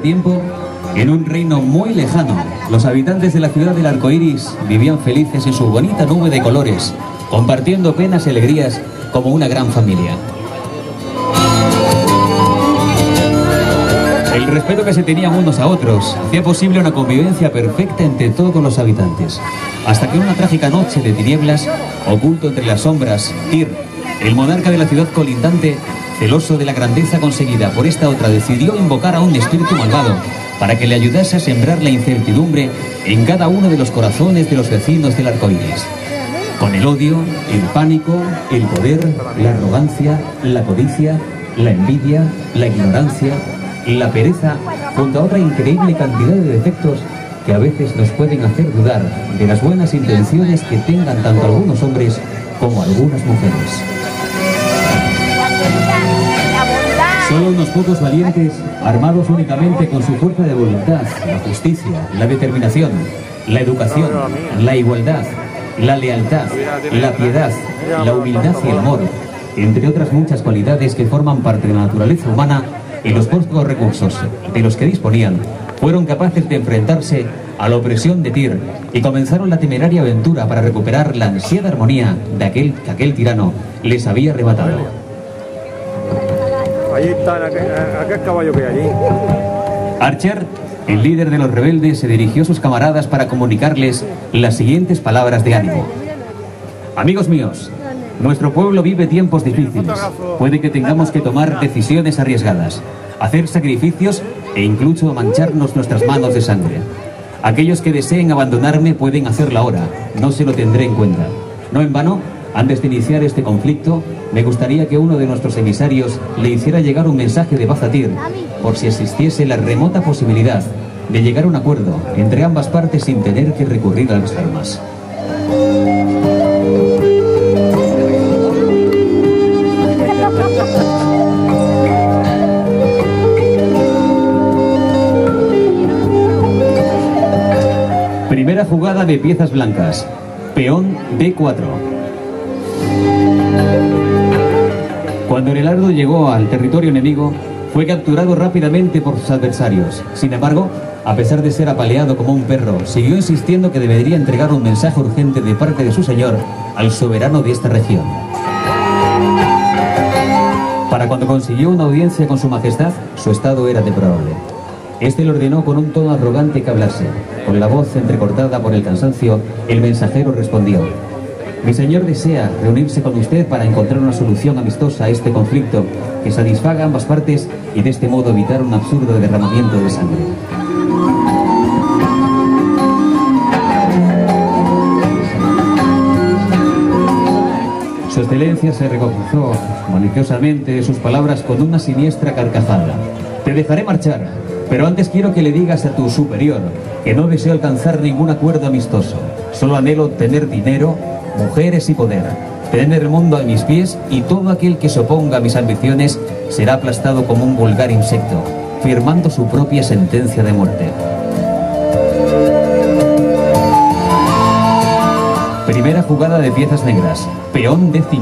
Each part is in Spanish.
tiempo, en un reino muy lejano, los habitantes de la ciudad del arco iris vivían felices en su bonita nube de colores, compartiendo penas y alegrías como una gran familia. El respeto que se tenían unos a otros hacía posible una convivencia perfecta entre todos los habitantes, hasta que una trágica noche de tinieblas, oculto entre las sombras, Tyr, el monarca de la ciudad colindante, celoso de la grandeza conseguida por esta otra, decidió invocar a un espíritu malvado para que le ayudase a sembrar la incertidumbre en cada uno de los corazones de los vecinos del arco iris. Con el odio, el pánico, el poder, la arrogancia, la codicia, la envidia, la ignorancia, la pereza, junto a otra increíble cantidad de defectos que a veces nos pueden hacer dudar de las buenas intenciones que tengan tanto algunos hombres como algunas mujeres. Solo unos pocos valientes, armados únicamente con su fuerza de voluntad, la justicia, la determinación, la educación, la igualdad, la lealtad, la piedad, la humildad y el amor, entre otras muchas cualidades que forman parte de la naturaleza humana, y los pocos recursos de los que disponían, fueron capaces de enfrentarse a la opresión de Tyr y comenzaron la temeraria aventura para recuperar la ansiada armonía de que aquel tirano les había arrebatado. Allí está aquel caballo que hay allí. Archer, el líder de los rebeldes, se dirigió a sus camaradas para comunicarles las siguientes palabras de ánimo. Amigos míos, nuestro pueblo vive tiempos difíciles. Puede que tengamos que tomar decisiones arriesgadas, hacer sacrificios e incluso mancharnos nuestras manos de sangre. Aquellos que deseen abandonarme pueden hacerlo ahora, no se lo tendré en cuenta. No en vano, antes de iniciar este conflicto, me gustaría que uno de nuestros emisarios le hiciera llegar un mensaje de paz a Tyr, por si existiese la remota posibilidad de llegar a un acuerdo entre ambas partes sin tener que recurrir a las armas. Primera jugada de piezas blancas. Peón D4. Cuando Arelardo llegó al territorio enemigo, fue capturado rápidamente por sus adversarios. Sin embargo, a pesar de ser apaleado como un perro, siguió insistiendo que debería entregar un mensaje urgente de parte de su señor al soberano de esta región. Para cuando consiguió una audiencia con su majestad, su estado era deplorable. Este le ordenó con un tono arrogante que hablase. Con la voz entrecortada por el cansancio, el mensajero respondió: mi señor desea reunirse con usted para encontrar una solución amistosa a este conflicto que satisfaga a ambas partes y de este modo evitar un absurdo derramamiento de sangre. Su excelencia se regocijó maliciosamente de sus palabras con una siniestra carcajada. Te dejaré marchar, pero antes quiero que le digas a tu superior que no deseo alcanzar ningún acuerdo amistoso. Solo anhelo tener dinero, mujeres y poder, tener el mundo a mis pies, y todo aquel que se oponga a mis ambiciones será aplastado como un vulgar insecto, firmando su propia sentencia de muerte. Primera jugada de piezas negras. Peón D5.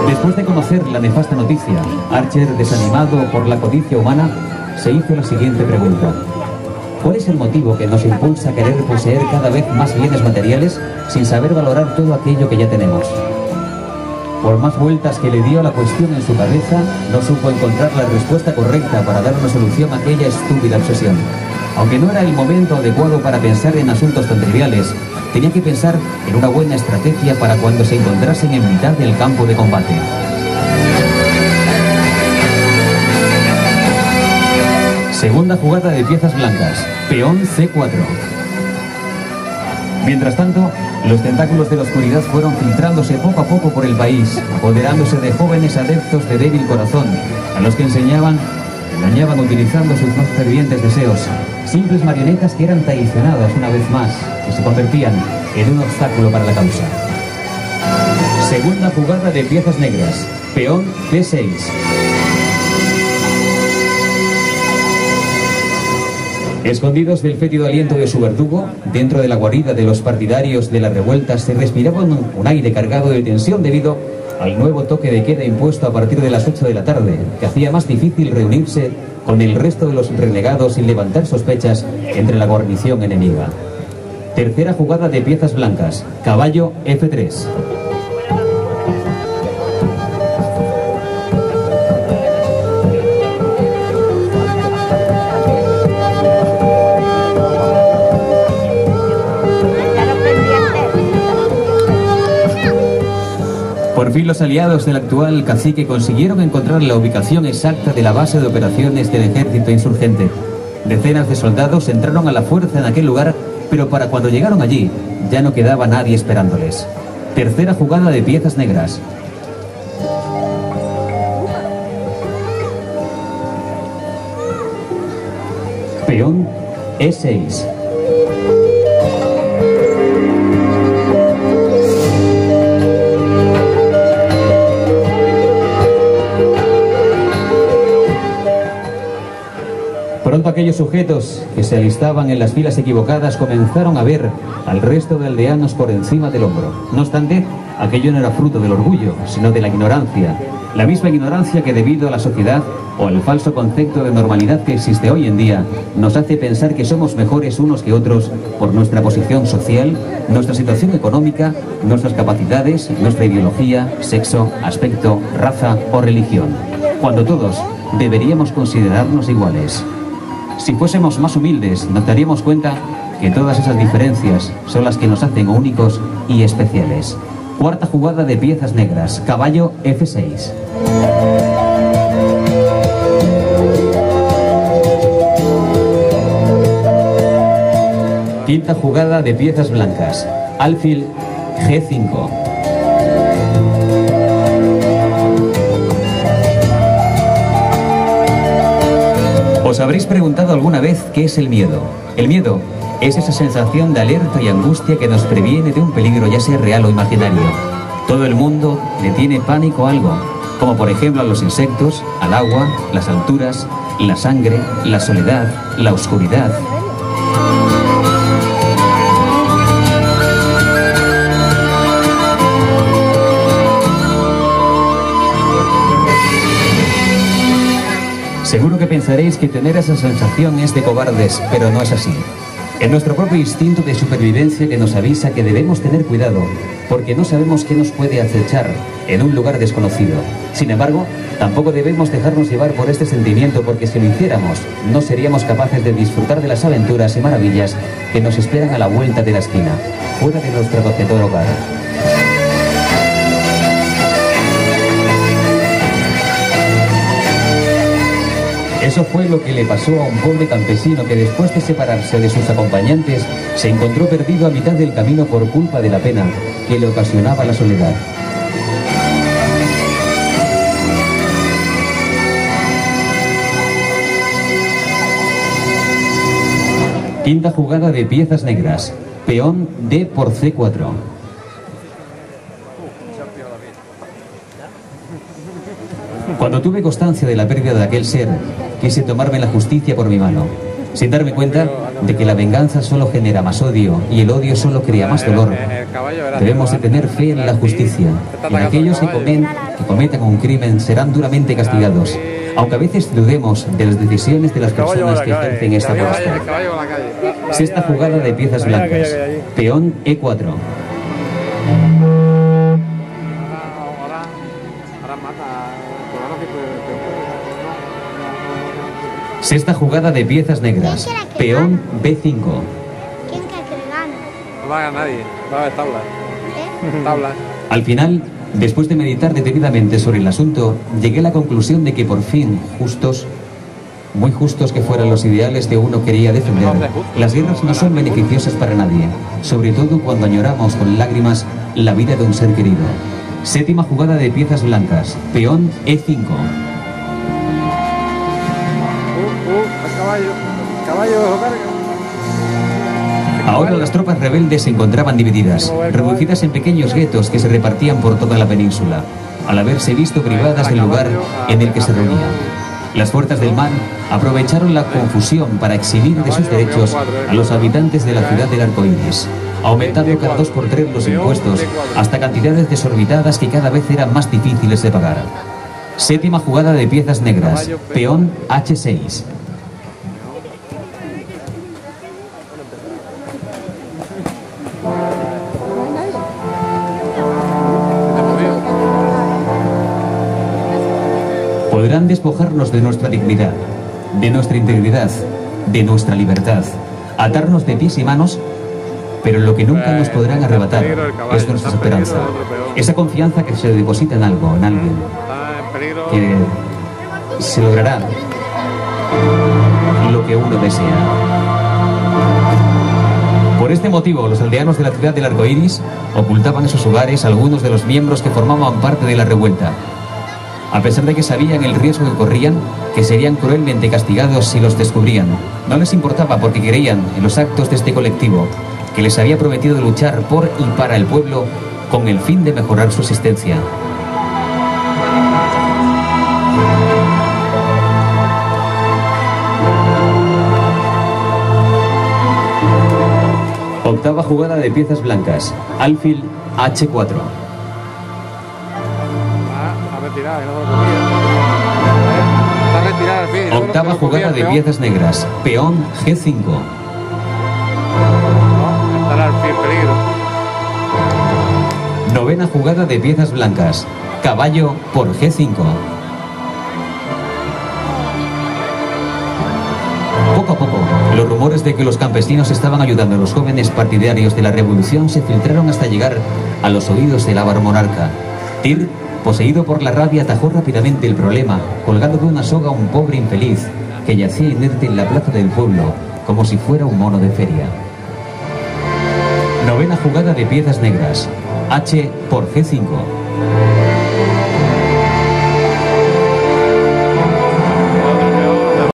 Después de conocer la nefasta noticia, Archer, desanimado por la codicia humana, se hizo la siguiente pregunta. ¿Cuál es el motivo que nos impulsa a querer poseer cada vez más bienes materiales sin saber valorar todo aquello que ya tenemos? Por más vueltas que le dio a la cuestión en su cabeza, no supo encontrar la respuesta correcta para dar una solución a aquella estúpida obsesión. Aunque no era el momento adecuado para pensar en asuntos tan triviales, tenía que pensar en una buena estrategia para cuando se encontrasen en mitad del campo de combate. Segunda jugada de piezas blancas. Peón C4. Mientras tanto, los tentáculos de la oscuridad fueron filtrándose poco a poco por el país, apoderándose de jóvenes adeptos de débil corazón, a los que engañaban utilizando sus más fervientes deseos. Simples marionetas que eran traicionadas una vez más y se convertían en un obstáculo para la causa. Segunda jugada de piezas negras. Peón D6. Escondidos del fétido aliento de su verdugo, dentro de la guarida de los partidarios de las revueltas se respiraba un aire cargado de tensión debido al nuevo toque de queda impuesto a partir de las 8 de la tarde, que hacía más difícil reunirse con el resto de los renegados sin levantar sospechas entre la guarnición enemiga. Tercera jugada de piezas blancas, caballo F3. Por fin los aliados del actual cacique consiguieron encontrar la ubicación exacta de la base de operaciones del ejército insurgente. Decenas de soldados entraron a la fuerza en aquel lugar, pero para cuando llegaron allí ya no quedaba nadie esperándoles. Tercera jugada de piezas negras. Peón E6. Pronto aquellos sujetos que se alistaban en las filas equivocadas comenzaron a ver al resto de aldeanos por encima del hombro. No obstante, aquello no era fruto del orgullo, sino de la ignorancia. La misma ignorancia que, debido a la sociedad o al falso concepto de normalidad que existe hoy en día, nos hace pensar que somos mejores unos que otros por nuestra posición social, nuestra situación económica, nuestras capacidades, nuestra ideología, sexo, aspecto, raza o religión, cuando todos deberíamos considerarnos iguales. Si fuésemos más humildes, nos daríamos cuenta que todas esas diferencias son las que nos hacen únicos y especiales. Cuarta jugada de piezas negras, caballo F6. Quinta jugada de piezas blancas, alfil G5. ¿Os habréis preguntado alguna vez qué es el miedo? El miedo es esa sensación de alerta y angustia que nos previene de un peligro, ya sea real o imaginario. Todo el mundo le tiene pánico a algo, como por ejemplo a los insectos, al agua, las alturas, la sangre, la soledad, la oscuridad. Seguro que pensaréis que tener esa sensación es de cobardes, pero no es así. Es nuestro propio instinto de supervivencia que nos avisa que debemos tener cuidado, porque no sabemos qué nos puede acechar en un lugar desconocido. Sin embargo, tampoco debemos dejarnos llevar por este sentimiento, porque si lo hiciéramos, no seríamos capaces de disfrutar de las aventuras y maravillas que nos esperan a la vuelta de la esquina, fuera de nuestro acogedor hogar. Eso fue lo que le pasó a un pobre campesino que, después de separarse de sus acompañantes, se encontró perdido a mitad del camino por culpa de la pena que le ocasionaba la soledad. Quinta jugada de piezas negras, peón D por C4. Cuando tuve constancia de la pérdida de aquel ser, quise tomarme la justicia por mi mano, sin darme cuenta de que la venganza solo genera más odio y el odio solo crea más dolor. Debemos de tener fe en la justicia. En aquellos que cometan un crimen serán duramente castigados, aunque a veces dudemos de las decisiones de las personas que ejercen esta potestad. Sexta jugada de piezas blancas, peón E4. Sexta jugada de piezas negras, peón B5. ¿Quién cree que le gana? No va a ganar nadie, va a haber tablas. Tablas. Al final, después de meditar detenidamente sobre el asunto, llegué a la conclusión de que por fin, justos, muy justos que fueran los ideales que uno quería defender, las guerras no son beneficiosas para nadie, sobre todo cuando añoramos con lágrimas la vida de un ser querido. Séptima jugada de piezas blancas, peón E5. Caballo, carga. Ahora las tropas rebeldes se encontraban divididas, reducidas en pequeños guetos que se repartían por toda la península, al haberse visto privadas del lugar en el que se reunían. Las fuerzas del mar aprovecharon la confusión para eximir de sus derechos a los habitantes de la ciudad del arco iris, aumentando cada 2 por 3 los impuestos hasta cantidades desorbitadas que cada vez eran más difíciles de pagar. Séptima jugada de piezas negras, peón H6. Podrán despojarnos de nuestra dignidad, de nuestra integridad, de nuestra libertad, atarnos de pies y manos, pero lo que nunca nos podrán arrebatar es nuestra esperanza, esa confianza que se deposita en algo, en alguien, que se logrará lo que uno desea. Por este motivo, los aldeanos de la ciudad del arco iris ocultaban en sus hogares a algunos de los miembros que formaban parte de la revuelta, a pesar de que sabían el riesgo que corrían, que serían cruelmente castigados si los descubrían. No les importaba porque creían en los actos de este colectivo, que les había prometido luchar por y para el pueblo con el fin de mejorar su existencia. Octava jugada de piezas blancas, alfil H4. Octava jugada de piezas negras, peón G5. Novena jugada de piezas blancas, caballo por G5. Poco a poco, los rumores de que los campesinos estaban ayudando a los jóvenes partidarios de la revolución se filtraron hasta llegar a los oídos del Ávar monarca. Tyr, poseído por la rabia, atajó rápidamente el problema, colgando de una soga a un pobre infeliz que yacía inerte en la plaza del pueblo, como si fuera un mono de feria. Novena jugada de piezas negras, H por G5.